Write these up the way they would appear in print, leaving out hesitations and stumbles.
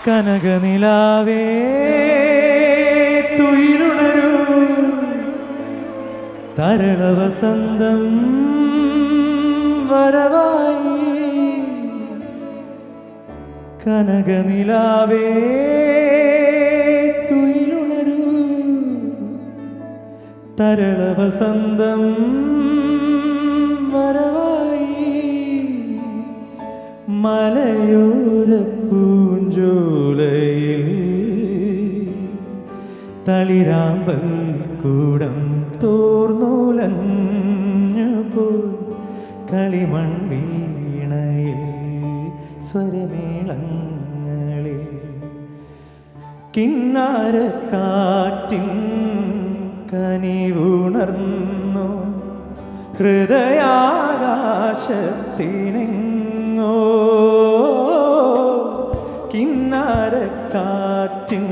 കനകനിലാവേ തുയിലുണരൂ തരളവസന്തം വരവായി കനകനിലാവേ തുയിലുണരൂ തരളവസന്തം വരവായി മലയോര പൂഞ്ചോലയിൽ തളിരാമ്പൽ കൂടം തോർന്നൂലഞ്ഞു പോൽ കളിമൺ വീണയിൽ സ്വരമേളങ്ങളിൽ കിന്നാരക്കാറ്റിൻ കനിവുണർന്നു ഹൃദയാകാശത്തിനെങ്ങോ കിന്നാരക്കാറ്റിൻ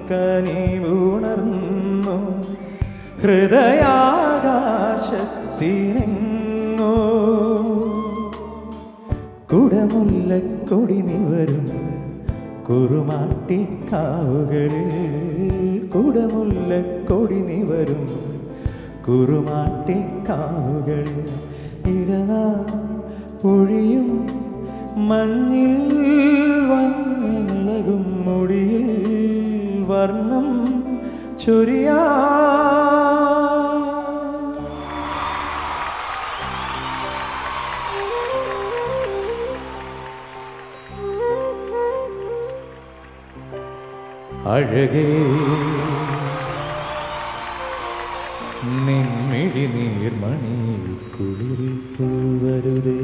കനിവുണർന്നു ഹൃദയാകാശത്തിനെങ്ങോ കുടമുല്ലക്കൊടി നിവരും കുറുമാട്ടിക്കാവുകളിൽ കുടമുല്ലക്കൊടി നിവരും കുറുമാട്ടിക്കാവുകളിൽ ഇടനാ പൊഴിയും മഞ്ഞിൽ വന്നിളകും മുടിയിൽ വർണ്ണം ചൊരിയാ അഴകേ നിൻമിഴി നീർമണി കുളിരിൽ തൂവരുതേ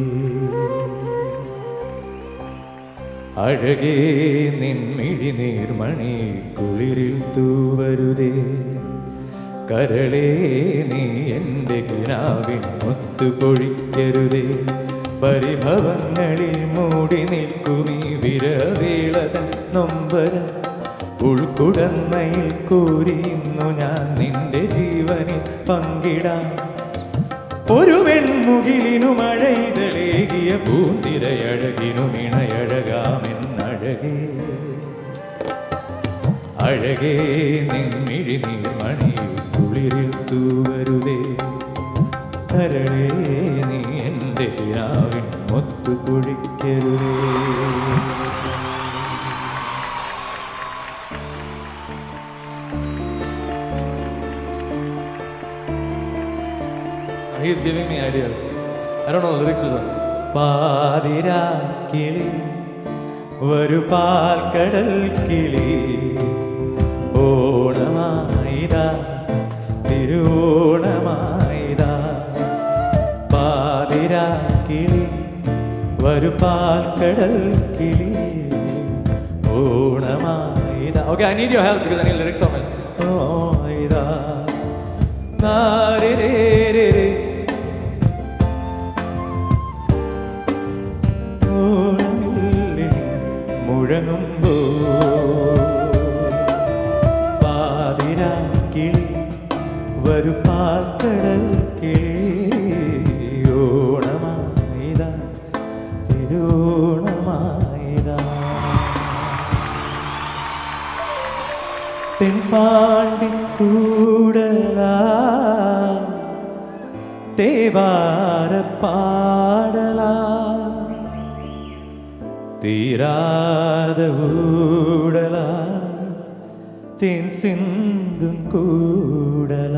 അഴകേ നിൻമിഴി നീർമണി കുളിരിൽ തൂവരുതേ കരളേ നീ എൻ്റെ കിനാവിൻ മുത്തു പൊഴിക്കരുതേ പരിഭവങ്ങളിൽ മൂടി നിൽക്കുമീ വിരവേളതൻ നൊമ്പരം ഉൾക്കുടന്നയിൽ കൂരിയുന്നു ഞാൻ നിന്റെ ജീവനിൽ പങ്കിടാം ഒരു വെൺമുകിലിനു മഴയിതളേകിയ പൂന്തിരയഴകിനു ഇണയഴകാമെന്നഴകേ അഴകേ നിൻമിഴി നീർമണി കുളിരിൽ തൂവരുതേ കരളേ നീ എൻ്റെ കിനാവിൻ മുത്തു പൊഴിക്കരുതേ. He's giving me ideas. I don't know the lyrics to them. പാതിരാ കിളി ഒരു പാൽക്കടൽ കിളി ഓണമായിതാ തിരുവോണമായിതാ പാതിരാ കിളി ഒരു പാൽക്കടൽ കിളി ഓണമായിതാ. Okay, I need your help because I need lyrics of it. ഓയിതാ നാരേ മുഴങ്ങുമ്പോ പാതിരാ കിളി വരു പാൽക്കടൽ കിളി ഓണമായിതാ തിരുവോണമായിതാ തെൻപാണ്ടി കൂടലാ തേവാര പാടലാ തീരാത ഊടല തേൻ സിന്ദും കൂടല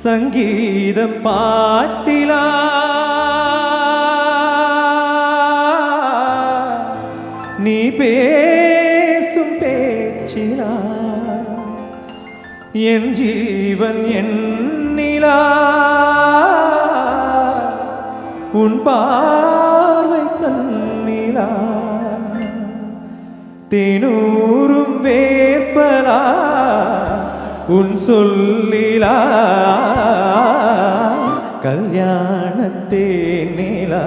സംഗീതം പാട്ടില നീ പേസും പേച്ചില എൻ ജീവൻ എന്നില ഉൻ பார்வை தன்னிலா தேனூரும் வேப்பலா உன் சொல்லிலா கல்யாணத்தே நிலா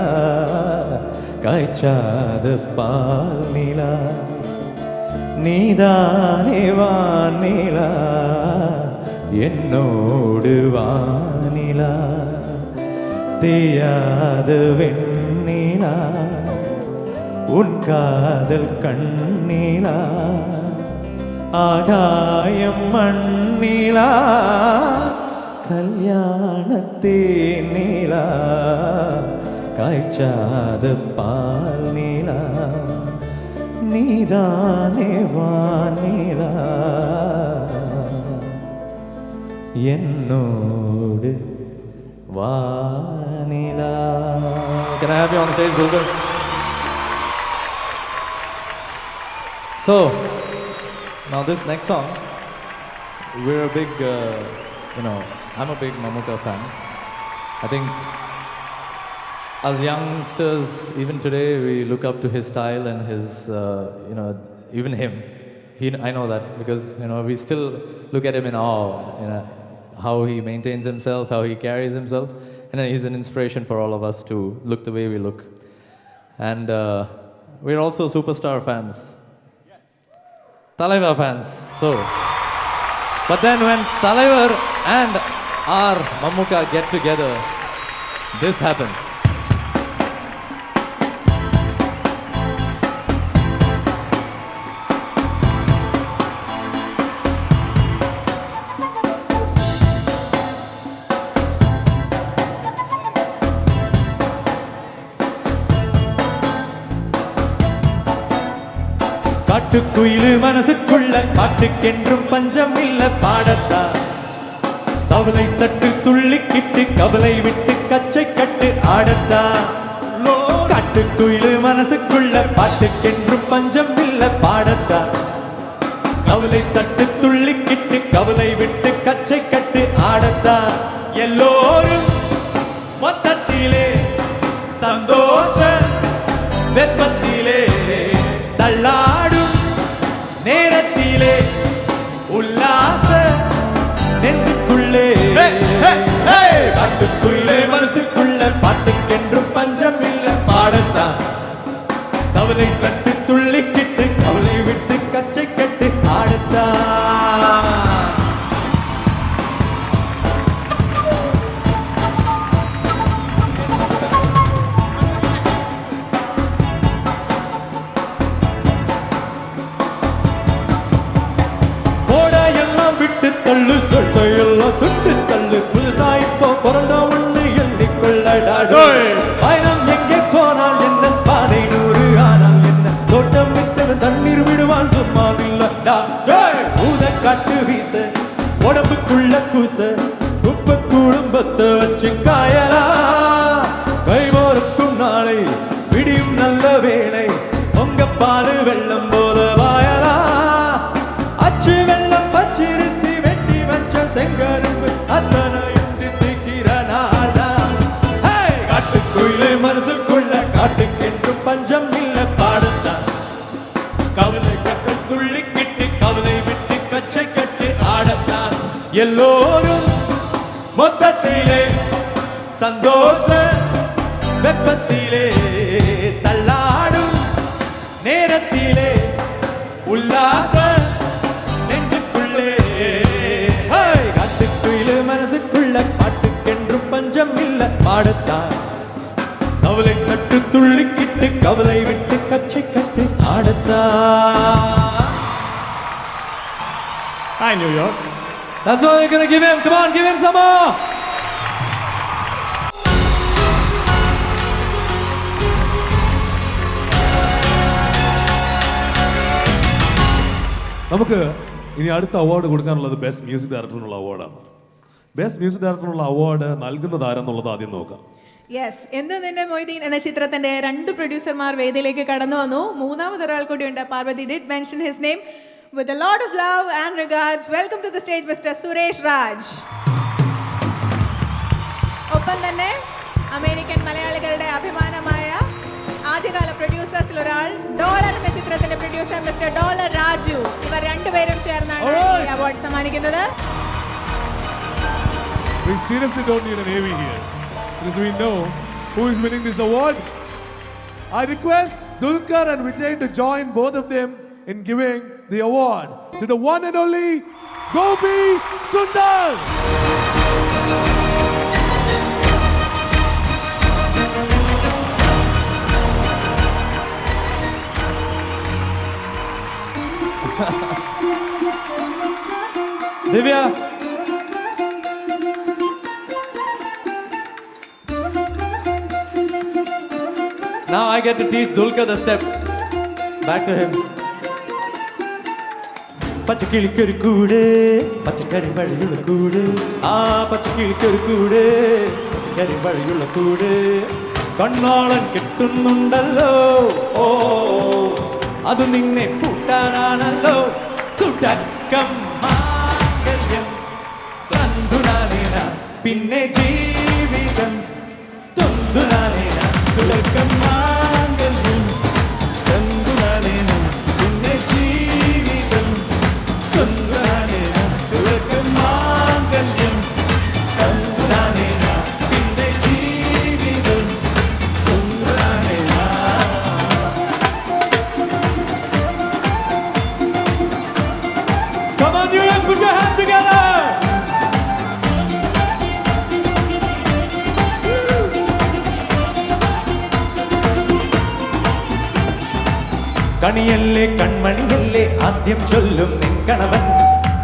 காய்ச்சாத பால் நிலா நீதானே வானிலா என்னோடு வானிலா தேயாத வெண்ணிலா உன் காதல் கண்ணீலா ஆகாயம் மண்ணிலா கல்யாணத்தே நீலா காய்ச்சாத பால் நீலா நீதானே வானிலா என்னோடு வானிலா. Can I have you on stage, Gulgar? So, now this next song, we're a big, I'm a big Mammootty fan. I think as youngsters, even today, we look up to his style and his, even him. I know that because, we still look at him in awe, how he maintains himself, how he carries himself. And he's an inspiration for all of us to look the way we look. And we're also superstar fans. Yes. Talaivar fans. So, but then when Talaivar and our Mammootty get together, this happens. காட்டுக்குயிலு மனசுக்குள்ள பாட்டுக்கென்றும் பஞ்சம் இல்ல பாடத்தான் தவளை தட்டு துள்ளிக்கிட்டு கவலை விட்டு கச்சை கட்டு ஆடத்தான். காட்டுக்குயிலு மனசுக்குள்ள பாட்டுக்கென்றும் பஞ்சம் இல்ல பாடத்தான் கவலை தட்டு துள்ளிக்கிட்டு கவலை விட்டு கச்சை கட்டு ஆடத்தான். எல்லோரும் மொத்தத்திலே சந்தோஷ வெப்பத்திலே தள்ளாடும் நேரத்திலே உல்லாச நெஞ்சுக்குள்ளே பாட்டுக்குள்ளே மனசுக்குள்ள பாட்டுக்கென்றும் பஞ்சம் இல்ல பாடத்தான் கவலை கட்டு துள்ளிக்கிட்டு கவலை விட்டு கச்சை கட்டு ஆடத்தான். தள்ளு சொல்லையெல்லாம் சுட்டு தள்ளு புதுசா இப்போ பிறந்த ஒண்ணு எண்ணிக்கொள்ளடாடோ. பயணம் எங்கே போனால் என்ன பாதை 100 ஆனால் என்ன தோட்டம் வித்தன தண்ணீர் விடுவான் சும்மாவில்லடா. ஊத காட்டு வீச உடம்புக்குள்ள கூச குப்பை குடும்பத்தை வச்சு காயலா. கைவோருக்கும் நாளை விடியும் நல்ல வேளை பொங்க பாரு வெள்ளம் போல வாயலா. அச்சு வெள்ளம் பச்சிரிசி செங்கரும்பு அத்தனையும் தித்திக்கிற நாளா. காட்டுக்குயிலே மனசுக்குள்ள காட்டுக்கென்று பஞ்சம் இல்ல பாடத்தான் கவலை கட்டு துள்ளிக்கிட்டு கவலை விட்டு கச்சை கட்டு ஆடத்தான். எல்லோரும் மொத்தத்திலே சந்தோஷ வெப்பத்திலே தள்ளாடும் நேரத்திலே உல்லாச பாட்டுக்கென்றும் பஞ்சம் இல்ல பாடத்தான் கவலை கட்டு துள்ளிக்கிட்டு கவலை விட்டு கச்சை கட்டு ஆடத்தான். Hi, New York. That's all you're gonna give him. Come on, give him some more. നമുക്ക് ഇനി അടുത്ത അവാർഡ് കൊടുക്കാനുള്ളത് ബെസ്റ്റ് മ്യൂസിക് ഡയറക്ടറിനുള്ള അവാർഡാണ്. ബെസ്റ്റ് മ്യൂസിക് ഡയറക്ടറിനുള്ള അവാർഡ് നൽകുന്നത് ആരെന്നുള്ളത് ആദ്യം നോക്കാം. യെസ്, എന്ന് നിന്റെ മൊയ്തീൻ എന്ന ചിത്രത്തിന്റെ 2 പ്രൊഡ്യൂസർമാർ വേദിയിലേക്ക് കടന്നു വന്നു. മൂന്നാമതൊരാൾ കൂടിയുണ്ട്. Parvathi did mention his name. With a lot of love and regards, welcome to the stage mister Suresh Raj. ഒപ്പം തന്നെ അമേരിക്കൻ മലയാളികളുടെ അഭിമാനമായ ആദ്യകാല പ്രൊഡ്യൂസേഴ്സിൽ ഒരാൾ, ഡോളർ എന്ന ചിത്രത്തിന്റെ പ്രൊഡ്യൂസർ മിസ്റ്റർ ഡോളർ രാജു. ഇവർ രണ്ടുപേരും ചേർന്നാണ് ഈ അവാർഡ് സമ്മാനിക്കുന്നത്. We seriously don't need a navy here because we know who is winning this award. I request Dulquer and Vijay to join both of them in giving the award to the one and only Gopi Sundar. Divya. Now I get to teach Dulka the step. Back to him. പച്ചക്കിളിക്കൊരു കൂട് പച്ചക്കറി വഴിയുള്ള കൂട് ആ പച്ചക്കിളിക്കൊരു കൂട് പച്ചക്കറി വഴിയുള്ള കൂട് കണ്ണോളൻ കിട്ടുന്നുണ്ടല്ലോ ഓ അത് നിന്നെ കൂട്ടാനാണല്ലോ തുടക്കം മാംഗല്യം തന്തുനാനേന പിന്നെ ജീവിതം തന്തുനാനേന തുടക്കം മാംഗല്യം തന്തുനാനേന പിന്നെ ജീവിതം തന്തുനാനേന തുടക്കം മാംഗല്യം തന്തുനാനേന പിന്നെ ജീവിതം തന്തുനാനേന. Come on, New York, put your hands together. കണിയല്ലേ കൺമണിയല്ലേ ആദ്യം ചൊല്ലും നിൻ കണവൻ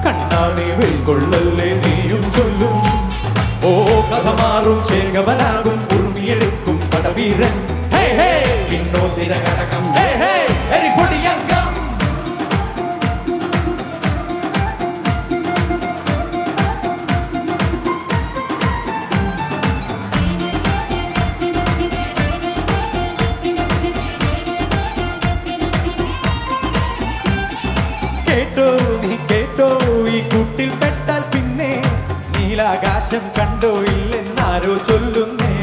കണ്ണാമേ വെൽക്കൊള്ളല്ലേ നീയും ചൊല്ലും ഓ കഥ മാറും ചേകവനാകും ഉറുമിയെടുക്കും പടവീരൻ ഹേ ഹേ വിനോദിന കടകം ഹേ ഹേ എരിപൊടിയങ്കം. കേട്ടോ നീ കേട്ടോ ഈ കൂട്ടിൽ പെട്ടാൽ പിന്നെ നീലാകാശം കണ്ടോ ഇല്ലെന്നാരോ ചൊല്ലുന്നേ.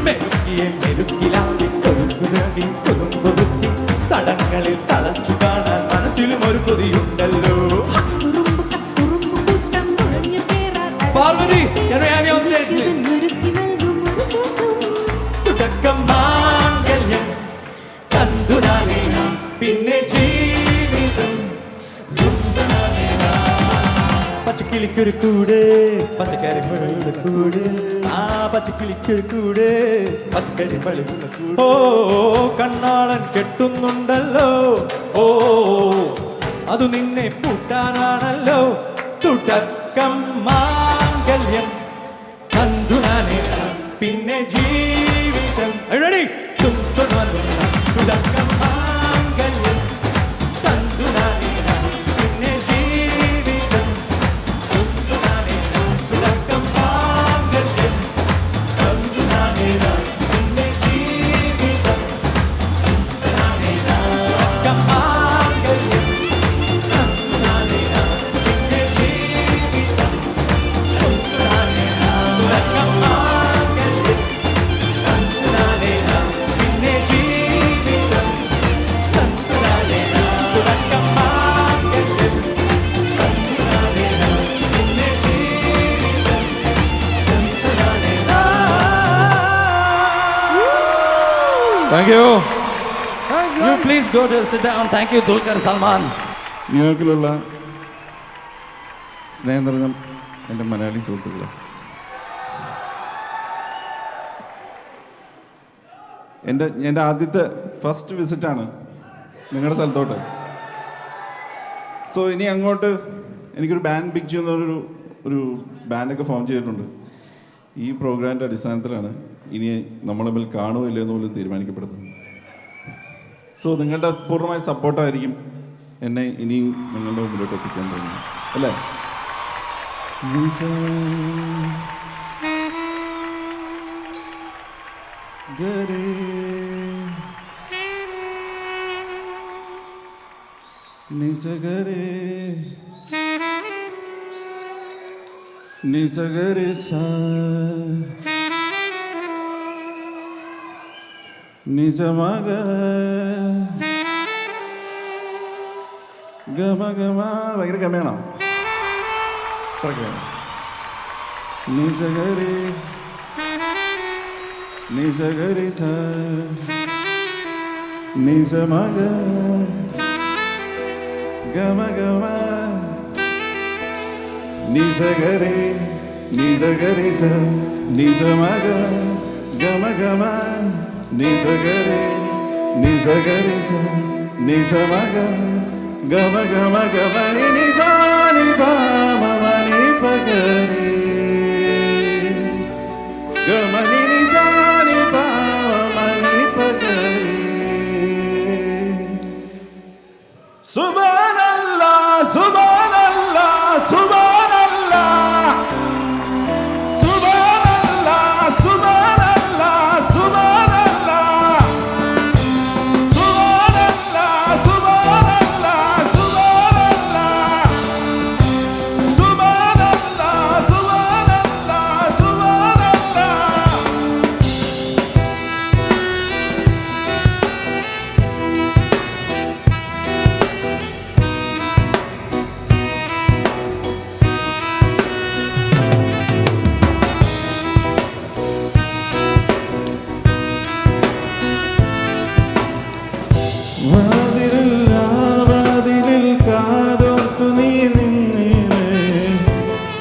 മെരുക്കിയെ മെരുക്കിലാക്കി കൊലുക്കുരടി കൊലുമ്പൊതുക്കി തടങ്ങളിൽ തളച്ചു കാണാൻ മനസ്സിലും ഒരു കൊതിയുണ്ടല്ലോ. പാർവതി തുടക്കം മാംഗല്യം തന്തുനാനേന പിന്നെ ജീവിതം തന്തുനാനേന. പച്ചക്കിളിക്കൊരു കൂട് പച്ചക്കറി മഴയുടെ കൂട് ആ പച്ചക്കിളിക്കൊരു കൂട് പച്ചക്കറി മഴയുടെ കൂട് ഓ കണ്ണാളൻ കെട്ടുന്നുണ്ടല്ലോ ഓ അത് നിന്നെ പൂട്ടാനാണല്ലോ തുടക്കം മാംഗല്യം തന്തുനാനേന പിന്നെ ജീവിതം. Ready? തുടക്കം മാംഗല്യം തന്തുനാനേന പിന്നെ ജീവിതം തന്തുനാനേന തുടക്കം മാംഗല്യം തന്തുനാനേന പിന്നെ ജീവിതം തന്തുനാനേന തുടക്കം മാംഗല്യം തന്തുനാനേന പിന്നെ ജീവിതം തന്തുനാനേന തുടക്കം മാംഗല്യം തന്തുനാനേന പിന്നെ ജീവിതം തന്തുനാനേന തുടക്കം മാംഗല്യം തന്തുനാനേന പിന്നെ ജീവിതം തന്തുനാനേന. Thank you. You please go to sit down. Thank you, Dulquer Salman. ന്യൂയോർക്കിലുള്ള സ്നേഹം നിറഞ്ഞ എൻ്റെ മലയാളി സുഹൃത്തുക്കളെ, എൻ്റെ ആദ്യത്തെ ഫസ്റ്റ് വിസിറ്റാണ് നിങ്ങളുടെ സ്ഥലത്തോട്ട്. സോ ഇനി അങ്ങോട്ട് എനിക്കൊരു ബാൻഡ് പിക്ചർ എന്നൊരു ബാൻഡൊക്കെ ഫോം ചെയ്തിട്ടുണ്ട്. ഈ പ്രോഗ്രാമിൻ്റെ അടിസ്ഥാനത്തിലാണ് ഇനി നമ്മൾ തമ്മിൽ കാണുമോ ഇല്ലയോ എന്ന് പോലും തീരുമാനിക്കപ്പെടുന്നത്. സോ നിങ്ങളുടെ പൂർണ്ണമായ സപ്പോർട്ടായിരിക്കും എന്നെ ഇനിയും നിങ്ങളുടെ മുമ്പിലോട്ട് എത്തിക്കാൻ തോന്നുന്നു, അല്ലേ? നിസഗരേ നിസഗരേ സാ നിസമഗ ഗമ ഗമ ഭയങ്കര ഗമയാണോ? നിസഗരേ നിസഗരേ സാ നിസമഗ ഗമ ഗമ നിസഗരേ നിസഗരിസ നിസമഗ ഗമഗമ നിസഗരി നിസഗരിസ നിസമഗ ഗമഗമ ഗമനി നിസാനി പാമനി പഗരി ഗമനി നിസാനി പാമനി പഗരി സുബ്ഹാനല്ലാ സുബ്ഹാനല്ലാ സുബ്ഹാനല്ലാ സുബ്ഹാനല്ലാ സുബ്ഹാനല്ലാ സുബ്ഹാനല്ലാ സുബ്ഹാനല്ലാ സുബ്ഹാനല്ലാ സുബ്ഹാനല്ലാ സുബ്ഹാനല്ലാ സുബ്ഹാനല്ലാ സുബ്ഹാനല്ലാ വാതിലിൽ കാതോർത്തു നീ നിന്നിലേ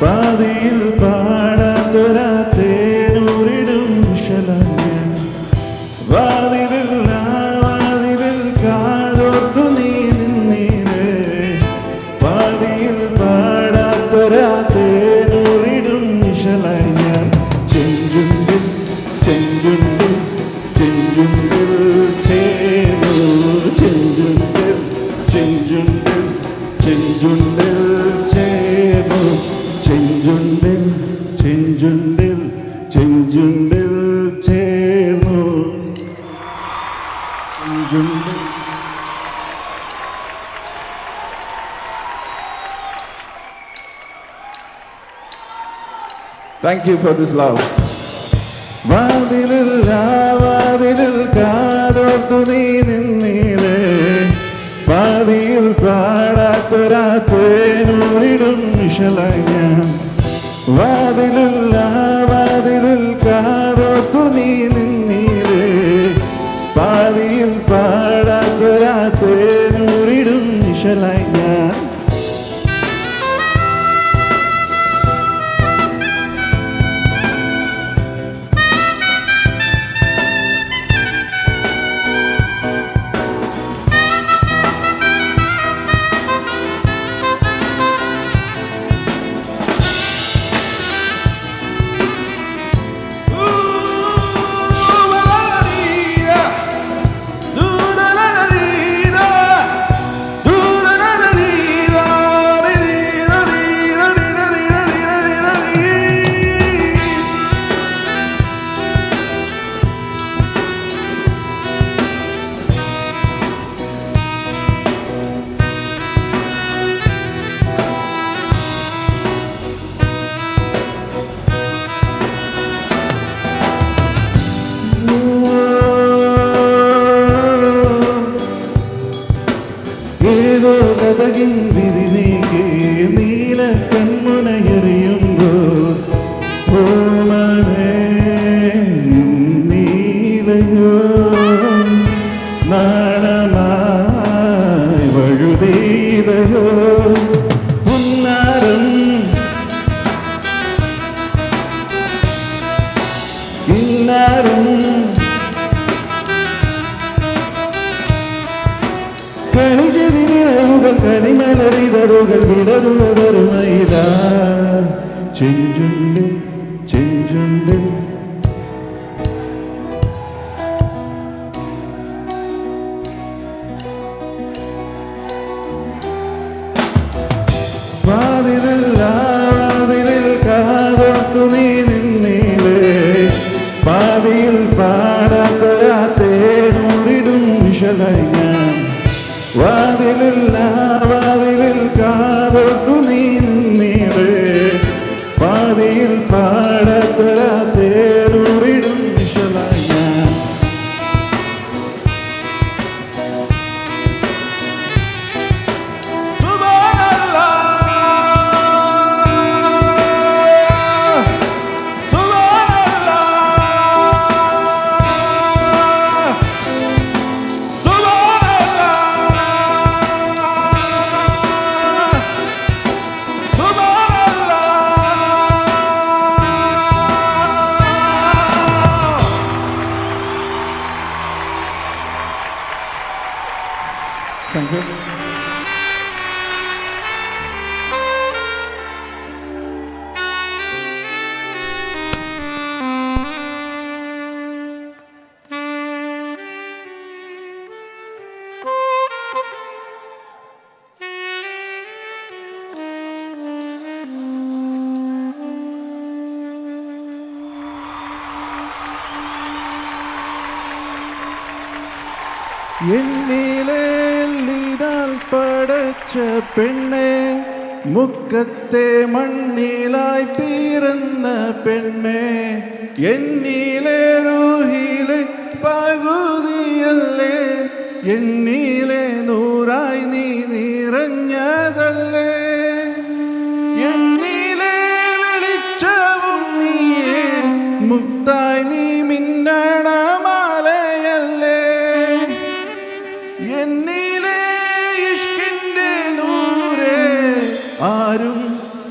പാതിയിൽ പാടാത്തൊരാ തേനൂരിടും വിശലങ്ങൾ വാതിലിൽ കാതോർത്തു നീ നിന്നിലേ പാതിയിൽ പാടാത്തൊരാ തേനൂരിടും വിശലങ്ങൾ ചെഞ്ചുണ്ടിൽ ചെഞ്ചുണ്ടിൽ ചെഞ്ചുണ്ടിൽ ചേരൂ ചെഞ്ചുണ്ടിൽ ചെഞ്ചുണ്ടിൽ ചെഞ്ചുണ്ടിൽ ചേരൂ ചെഞ്ചുണ്ടിൽ ചെഞ്ചുണ്ടിൽ ചെഞ്ചുണ്ടിൽ ചേർന്നു ചെഞ്ചുണ്ടിൽ. Thank you for this love. വാതിലിൽ കാതോർത്തു നീ നിന്നിലേ പാതിയിൽ പാടാത്തൊരാ തേനൂരിടും വിശലങ്ങ വാതിലിൽ കാതോർത്തു നീ നിന്നിലേ പാതിയിൽ പാടാത്തൊരാ തേനൂരിടും വിശലങ്ങ ഏതോ കഥകിൻ വിരിനീക്കെ നീല കൺമുനയെറിയുമ്പോൾ ഓമനേ നീലയോ നാണമായി വഴുതീലയോ പുന്നാരം കിന്നാരം കണിചെരിനിറവുകൾ കണിമലറിതറുകൾ വിടരുവതരുമയില ചെഞ്ചുണ്ടിൽ ചെഞ്ചുണ്ടിൽ വാതിലിൽ കാതോർത്തു നീ നിന്നിലേ പാതിയിൽ പാടാത്തൊരാ തേനൂരിടും വിശലങ്ങ വാതിലിൽ കാതോർത്തു നീ നിന്നിലേ പാതിയിൽ പാടാത്തൊരാ തേനൂരിടും വിശലങ്ങ താങ്ക് യു. എന്നിലേലിനാൽ പടച്ച പെണ്ണെ, മുക്കത്തെ മണ്ണിലായി പിറന്ന പെണ്ണെ, എന്നിലെ റൂഹിലെ പകുതിയല്ലേ, എന്നിലെ നൂറായി നീ നിറഞ്ഞതല്ലേ, എന്നിലെ വെളിച്ചവും നീയേ, മുത്തായി നീ മിന്നണ മാലയല്ലേ, എന്നിലെ ഇഷ്കിന്റെ നൂറേ, ആരും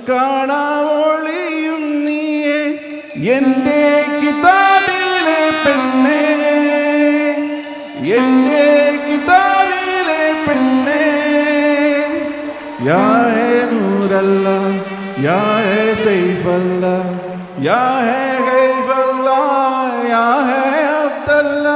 കാണാവോളിയും നീയേ, എൻ്റെ കിതാബിലെ പെണ്ണേ, എൻ്റെ കിതാബിലെ പെണ്ണേ, യാ ഹേ നൂറല്ല, യാ ഹേ സൈഫല്ല, യാ ഹേ ഗൈബല്ല, യാ ഹേ അബ്ദല്ല.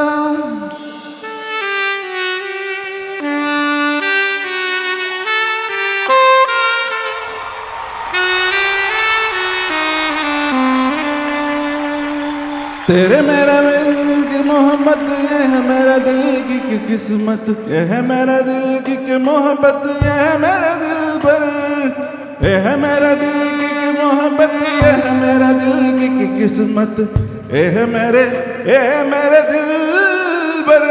तेरे मेरा दिल की मोहब्बत, ये है मेरा दिल की किस्मत, ये है मेरा दिल की मोहब्बत, ये है मेरा दिल पर, ये है मेरा दिल की मोहब्बत, ये है मेरा दिल की किस्मत, ये है मेरे दिल पर.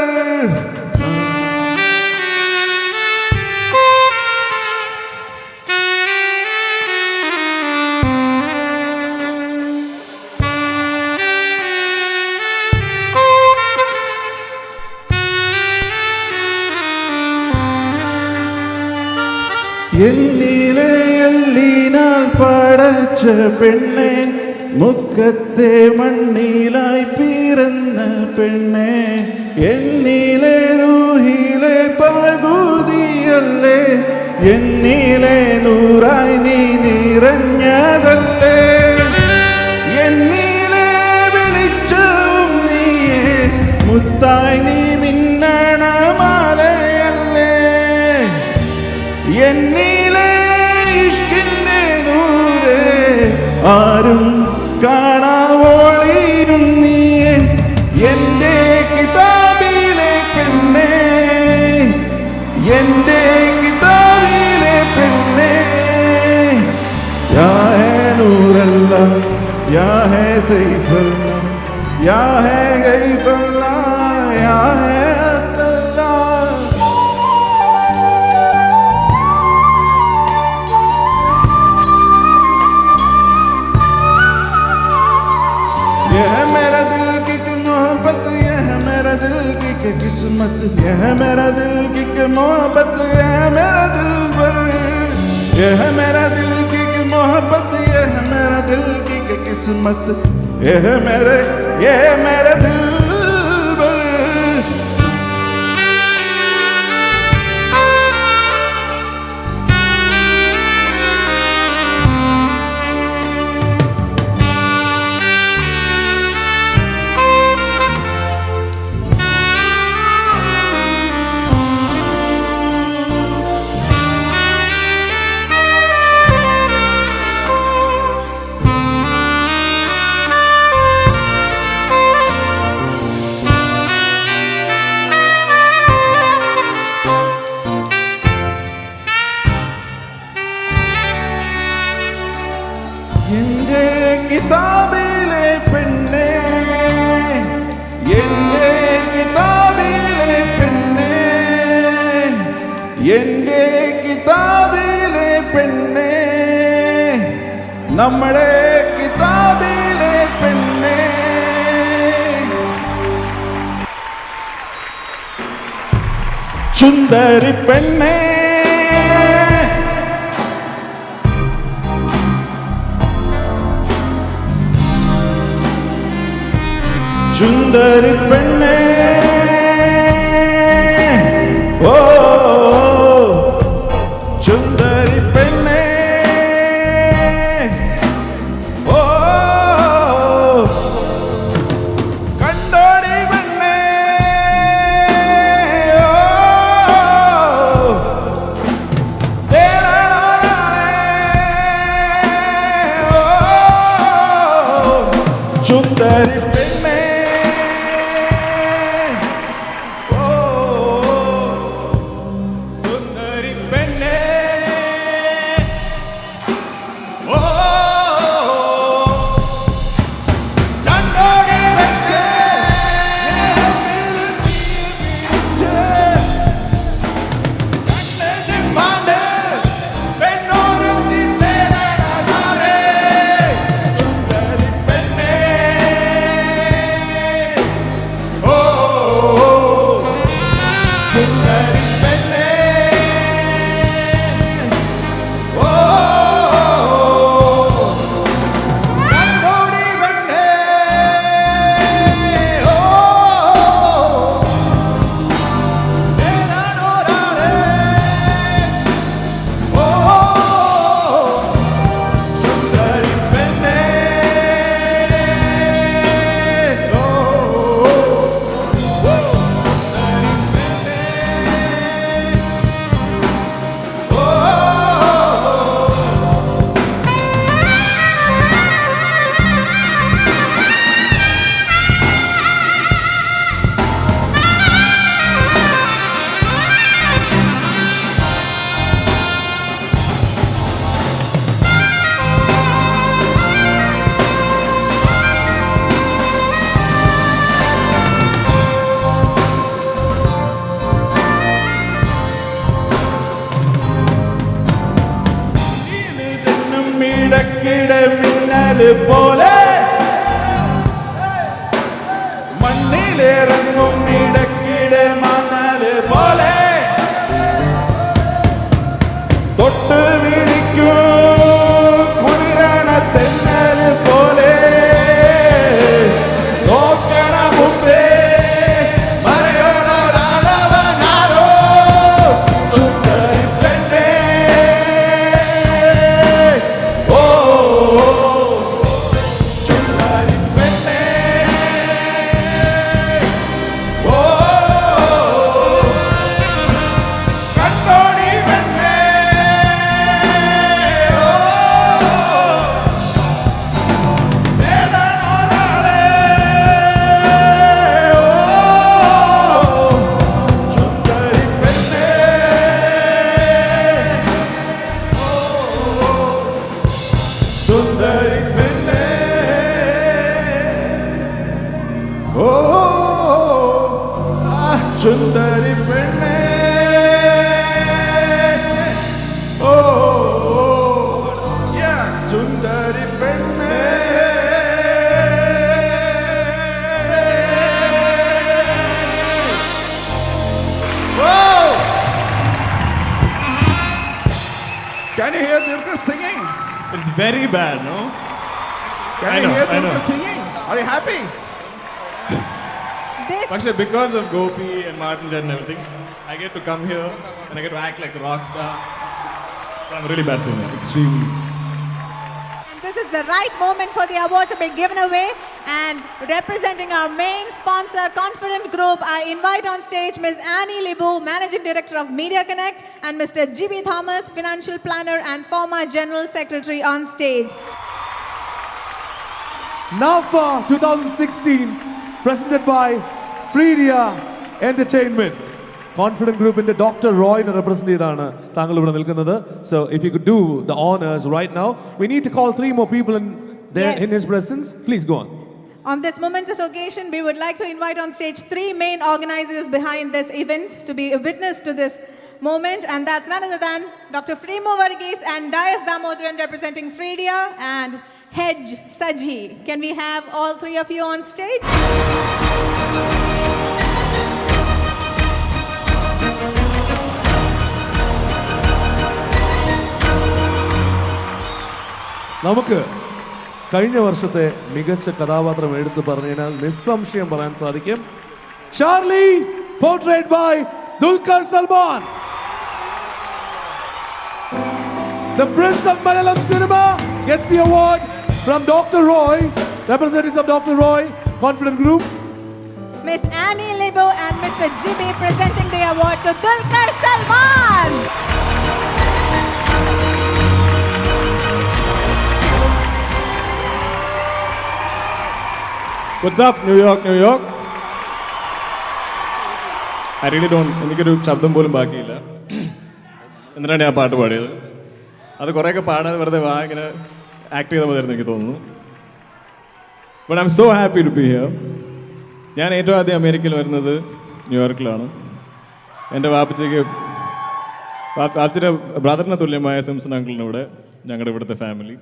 എന്നിലെ എല്ലിനാൽ പടച്ച പെണ്ണെ, മുക്കത്തെ മണ്ണിലായി പിറന്ന പെണ്ണെ, എന്നിലെ റൂഹിലെ പകുതിയല്ലേ, എന്നിലെ നൂറായി നീ നിറഞ്ഞതല്ലേ, എന്നിലെ വെളിച്ചവും നീയേ, മുത്തായി നീ മിന്നണ മാലയല്ലേ, എന്നിലെ ഇഷ്കിന്റെ നൂറേ, ആരും കാണാവോളിയും നീയേ, എൻ്റെ കിതാബിലെ പെണ്ണേ, എൻ്റെ കിതാബിലെ പെണ്ണേ, യാ ഹേ നൂറല്ല, യാ ഹേ സൈഫല്ല, യാ ഹേ ഗൈബല്ല, യാ ഹേ അബ്ദല്ല. ये है मेरा दिल की मोहब्बत, ये है मेरा दिल की किस्मत, ये है मेरा दिल की मोहब्बत, ये है मेरा दिल पर, ये है मेरा दिल की मोहब्बत, ये है मेरा दिल की किस्मत, ये है मेरा दिल पर. എൻ്റെ കിതാബിലെ പെണ്ണേ, എൻ്റെ കിതാബിലെ പെണ്ണേ, എൻ്റെ കിതാബിലെ പെണ്ണേ, നമ്മുടെ കിതാബിലെ പെണ്ണേ. സുന്ദരി പെണ്ണേ, സുന്ദരി പെണ്ണേ, ഓ പോലെ മണ്ണിലിറങ്ങും ഇടക്കിടെ മണല് പോലെ തൊട്ട് വിളിക്കും കുളിരണ തെന്നല് പോലെ നോക്കണ മുമ്പേ മറയോടാളവനാരോ ചുണ്ടരി പെണ്ണേ ഓ ചുണ്ടരി പെണ്ണേ ഓ കണ്ടോടി പെണ്ണേ ഓ വേദനോടാളെ ഓ ചുണ്ടരി പെണ്ണേ സുന്ദരി പെണ്ണേ ഓ സുന്ദരി പെണ്ണേ ഓ സുന്ദരി പെണ്ണേ Can you hear Nirka singing? It's very bad, no? Can I you know, hear I know. Nirka singing? Are you happy? This Actually, because of Gopi and Martin and everything, I get to come here and I get to act like a rock star. So I'm a really bad singer, extremely. And this is the right moment for the award to be given away. And representing our main sponsor, Confident Group, I invite on stage Ms. Annie Libu, Managing Director of Media Connect, and Mr. G.B. Thomas, Financial Planner and former General Secretary on stage. NAFA 2016 presented by Freedia Entertainment. Confident Group in the Dr. Roy represent ചെയ്താണ് താങ്കൾ ഇവിടെ നിൽക്കുന്നത്. So if you could do the honors right now. We need to call 3 more people Yes. in his presence. Please go on. On this momentous occasion, we would like to invite on stage 3 main organizers behind this event to be a witness to this moment, and that's none other than Dr. Fremo Varghese and Dias Damodaran representing Freedia and Hedge Saji. Can we have all 3 of you on stage? നമുക്ക് കഴിഞ്ഞ വർഷത്തെ മികച്ച കഥാപാത്രം എടുത്തു പറഞ്ഞാൽ നിസ്സംശയം പറയാൻ സാധിക്കും Charlie portrait by Dulquer Salmaan. The Prince of Malayalam cinema gets the award from Dr. Roy, representatives of Dr. Roy, Confident Group. Miss Annie Libu and Mr. G.B. presenting the award to Dulquer Salman. What's up, New York, New York? I really don't. എനിക്കൊരു ശബ്ദം പോലും ബാക്കിയില്ല. എന്നിട്ടാണ് ഞാൻ പാട്ട് പാടിയത്. അത് കുറേയൊക്കെ പാടാതെ വെറുതെ ഇങ്ങനെ ആക്ട് ചെയ്ത പോലെയായിരുന്നു എനിക്ക് തോന്നുന്നു. But I'm so happy to be here. ഞാൻ ഏറ്റവും ആദ്യം അമേരിക്കയിൽ വരുന്നത് ന്യൂയോർക്കിലാണ്. എൻ്റെ വാപ്പച്ചിയുടെ ബ്രദറിന് തുല്യമായ സിംസൺ അങ്കിളിനൂടെ ഞങ്ങളുടെ ഇവിടുത്തെ family.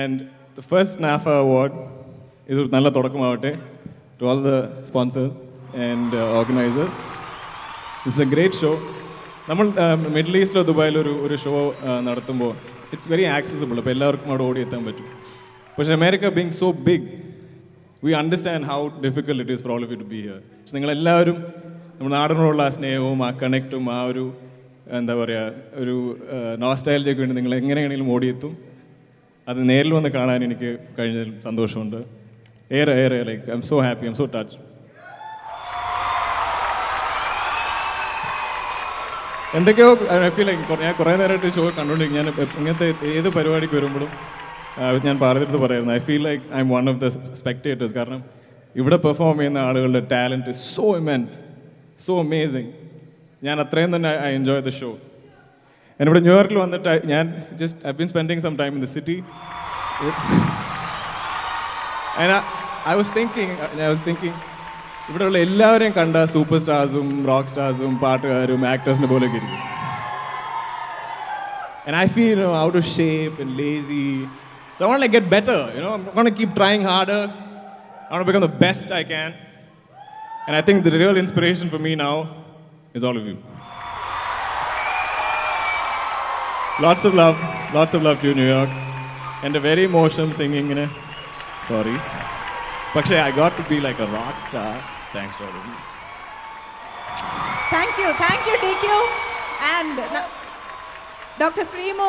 And the first NAFA award ഇത് നല്ല തുടക്കമാവട്ടെ to all the sponsors and organisers. It's a great show. നമ്മൾ മിഡിൽ ഈസ്റ്റിലോ ദുബായിലോ ഒരു ഷോ നടത്തുമ്പോൾ ഇറ്റ്സ് വെരി ആക്സസിബിൾ. അപ്പോൾ എല്ലാവർക്കും അവിടെ ഓടിയെത്താൻ പറ്റും. പക്ഷേ America being so big, we understand how difficult it is for all of you to be here. പക്ഷെ നിങ്ങളെല്ലാവരും നമ്മുടെ നാടിനോടുള്ള ആ സ്നേഹവും ആ കണക്റ്റും ആ ഒരു എന്താ പറയുക ഒരു നോസ്റ്റാൾജിയൊക്കെ വേണ്ടി നിങ്ങൾ എങ്ങനെയാണെങ്കിലും ഓടിയെത്തും. അത് നേരിൽ വന്ന് കാണാൻ എനിക്ക് കഴിഞ്ഞതിൽ സന്തോഷമുണ്ട്. ഏറെ like I M so happy, I M so touch. എന്തൊക്കെയോ ഐ ഫീൽ ലൈക്ക് ഞാൻ കുറേ നേരമായിട്ട് ഷോ കണ്ടുകൊണ്ടിരിക്കും. ഞാൻ ഇങ്ങനത്തെ ഏത് പരിപാടിക്ക് വരുമ്പോഴും ഞാൻ പറഞ്ഞിട്ട് പറയായിരുന്നു I feel like I M one of the spectators. കാരണം ഇവിടെ പെർഫോം ചെയ്യുന്ന ആളുകളുടെ talent is so immense, so amazing. ഞാൻ അത്രയും തന്നെ ഐ എൻജോയ് ദ ഷോ. ഞാനിവിടെ ന്യൂയോർക്കിൽ വന്നിട്ട് ഞാൻ just I been spending some time in the city. I was thinking ഇവിടെയുള്ള എല്ലാവരെയും കണ്ട സൂപ്പർ സ്റ്റാർസും റോക്ക് സ്റ്റാർസും പാട്ടുകാരും ആക്ടേഴ്സിനെ പോലെയൊക്കെ ഇരിക്കും. And I feel out of shape and lazy So I want to like get better, you know. I'm going to keep trying harder. I want to become the best I can. And I think the real inspiration for me now is all of you. Lots of love to you, New York. And a very emotional singing, you know. Sorry. But I got to be like a rock star. Thanks to all of you. Thank you, DQ. And Dr. Freemo,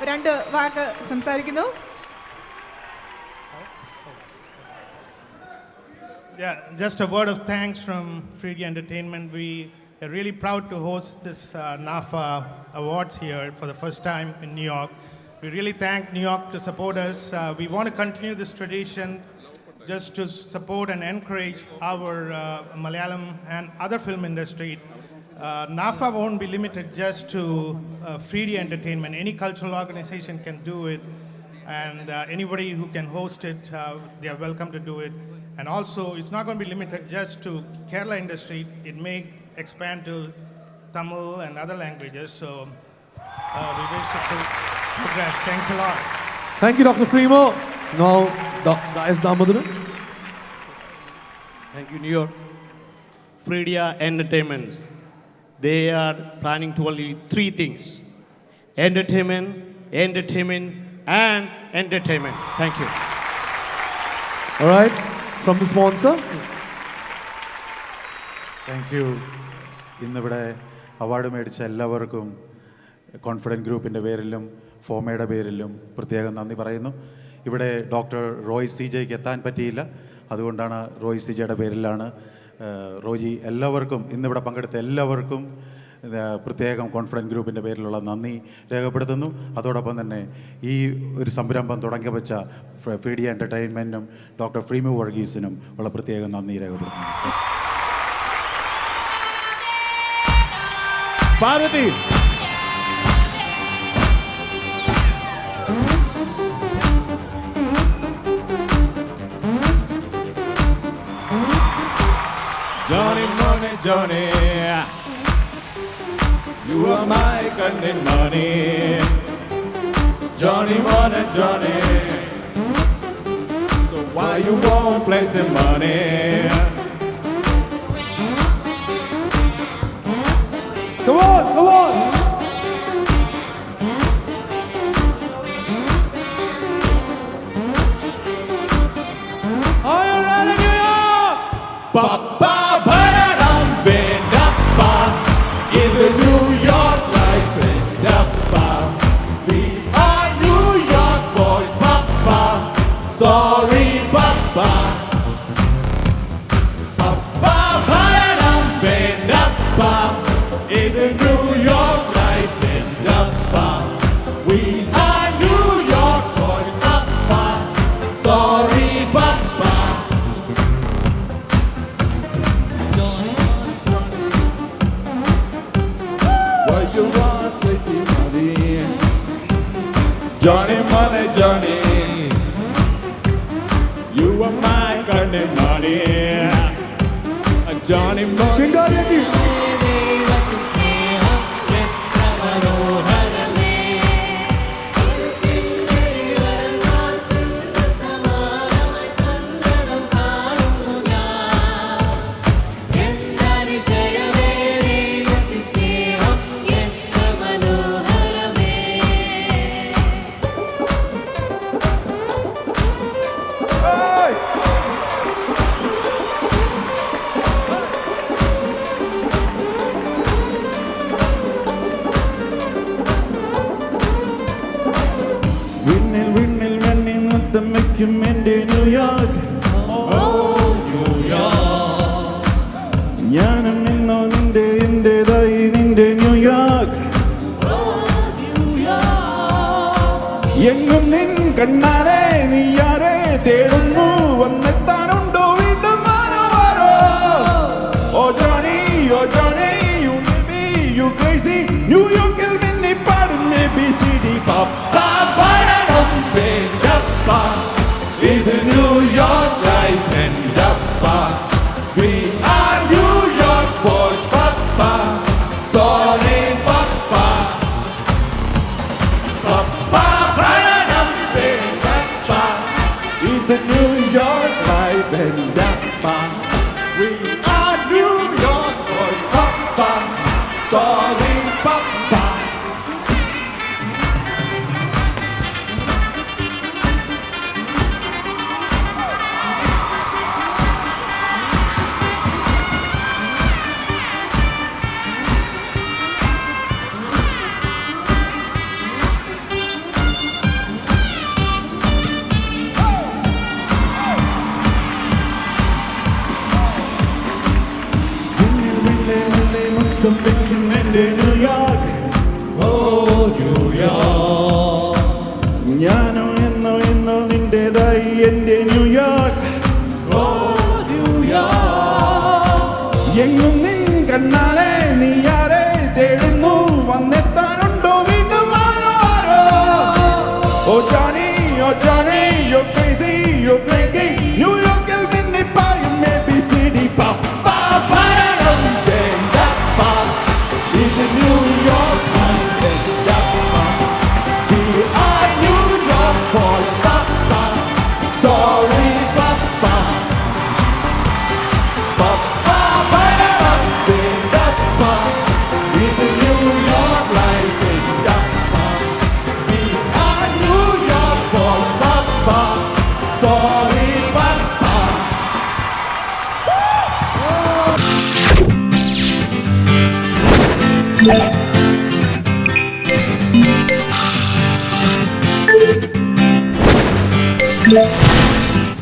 രണ്ട് വാക്ക് സംസാരിക്കുന്നു. Yeah, just a word of thanks from 3D Entertainment. We are really proud to host this NAFA Awards here for the first time in New York. We really thank New York to support us. We want to continue this tradition just to support and encourage our Malayalam and other film industry. NAFA won't be limited just to 3D Entertainment. Any cultural organization can do it, and anybody who can host it, they are welcome to do it. And also, it's not going to be limited just to Kerala industry. It may expand to Tamil and other languages. So we wish it to progress. Thanks a lot. Thank you, Dr. Freemo. Now, Gayas Damodaran. Thank you, New York. Freedia Entertainment. They are planning to only 3 things: entertainment, entertainment, and entertainment. Thank you. All right. From the sponsor. Thank you. ഇന്നിവിടെ award മേടിച്ച എല്ലാവർക്കും confident ഗ്രൂപ്പിൻ്റെ പേരിലും ഫോമയുടെ പേരിലും പ്രത്യേകം നന്ദി പറയുന്നു. ഇവിടെ ഡോക്ടർ റോയ് സി ജെയ്ക്ക് എത്താൻ പറ്റിയില്ല, അതുകൊണ്ടാണ് റോയ് സി ജെയുടെ പേരിലാണ്. റോജി, എല്ലാവർക്കും ഇന്നിവിടെ പങ്കെടുത്ത എല്ലാവർക്കും പ്രത്യേകം കോൺഫിഡൻറ്റ് ഗ്രൂപ്പിൻ്റെ പേരിലുള്ള നന്ദി രേഖപ്പെടുത്തുന്നു. അതോടൊപ്പം തന്നെ ഈ ഒരു സംരംഭം തുടങ്ങി വെച്ച 3D എൻ്റർടൈൻമെൻറ്റിനും ഡോക്ടർ ഫ്രീമു വർഗീസിനും ഉള്ള പ്രത്യേകം നന്ദി രേഖപ്പെടുത്തുന്നു. Parvathi, Johnny Money, Johnny, you are my cunning money. Johnny Money, Johnny, so why you want plenty money? Come on, come on. Are you ready, New York? Papa, Bharadam, Vendappa, in the New York life, Vendappa. We are New York boys, Papa. Sorry, Papa. Papa, Bharadam, Vendappa, in the New York life, Vendappa. We are New York boys, Papa. Sorry, Papa. What you want with the money? Johnny Money, Johnny, you are my kind of money. Johnny Money. Chingareddy. വിണ്ണിൽ വിണ്ണിൽ വെണ്ണിൽ മുത്തം വയ്ക്കും എൻ്റെ New York. ഞാനും നിന്നോ നിന്റെ എൻ്റെതായി നിന്റെ New York. എങ്ങും നിൻ കണ്ണാരെ നീയാരെ തേടുന്നു, വന്നെത്താനുണ്ടോ വീണ്ടും മാറുവാരോ? Oh Johnny, oh Johnny, you baby, you crazy, ന്യൂയോർക്കിൽ മിന്നി പാടും ABCD. പപ്പാ പറയണം വേണ്ടപ്പ, ഇത് ന്യൂയോർക്ക് ലൈഫ് വേണ്ടപ്പ. We are New York boys, Papa. Sorry, Papa. Papa, Baranam, Vedappa. Papa. Sorry, Papa. ഞാനോ എന്നോ എന്നോ നിന്റേതായി എൻ്റെ ന്യൂയോർക്ക്. എങ്ങും നിൻ കണ്ണാലെ നീ ആരെ തേടുന്നു, വന്നെത്താനുണ്ടോ വീണ്ടും ആരോ ആരോ. Oh Johnny, you're crazy, you're cranky. ന്യൂയോർക്കിൽ മിന്നിപ്പായും ABCD pop. Is it New York? I New York boys, Papa. Sorry, Papa. Papa, Papa. Is it New York like it? We are New York boys, Papa. Sorry, Papa. Yeah.